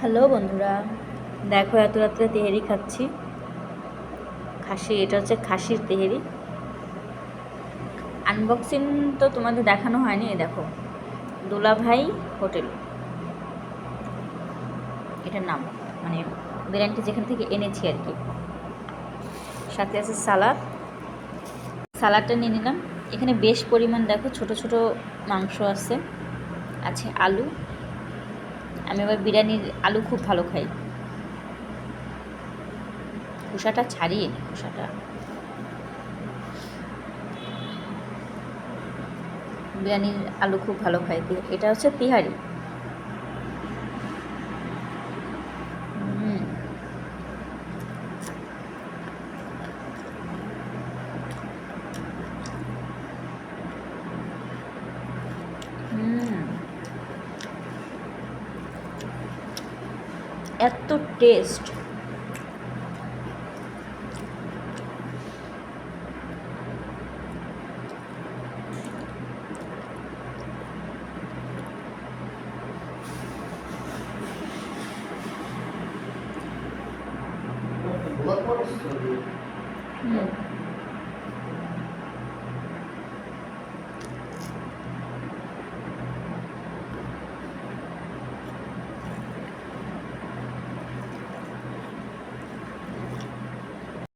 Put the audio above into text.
Hello বন্ধুরা, দেখো এত রাত্রে তেহেরি খাচ্ছি। এটা হচ্ছে খাসির তেহেরি। আনবক্সিং তো তোমাদের দেখানো হয়নি। দেখো, দুলাভাই হোটেল এটার নাম, মানে বিরিয়ানিটা যেখান থেকে এনেছি আর কি। সাথে আছে সালাদটা নিয়ে নিলাম। এখানে বেশ পরিমাণ দেখো ছোট ছোট মাংস আছে আলু। আমি আবার বিরিয়ানির আলু খুব ভালো খাই, খোসাটা ছাড়িয়ে নিই। বিরিয়ানির আলু খুব ভালো খাই। এটা হচ্ছে তিহারি। এত টেস্ট!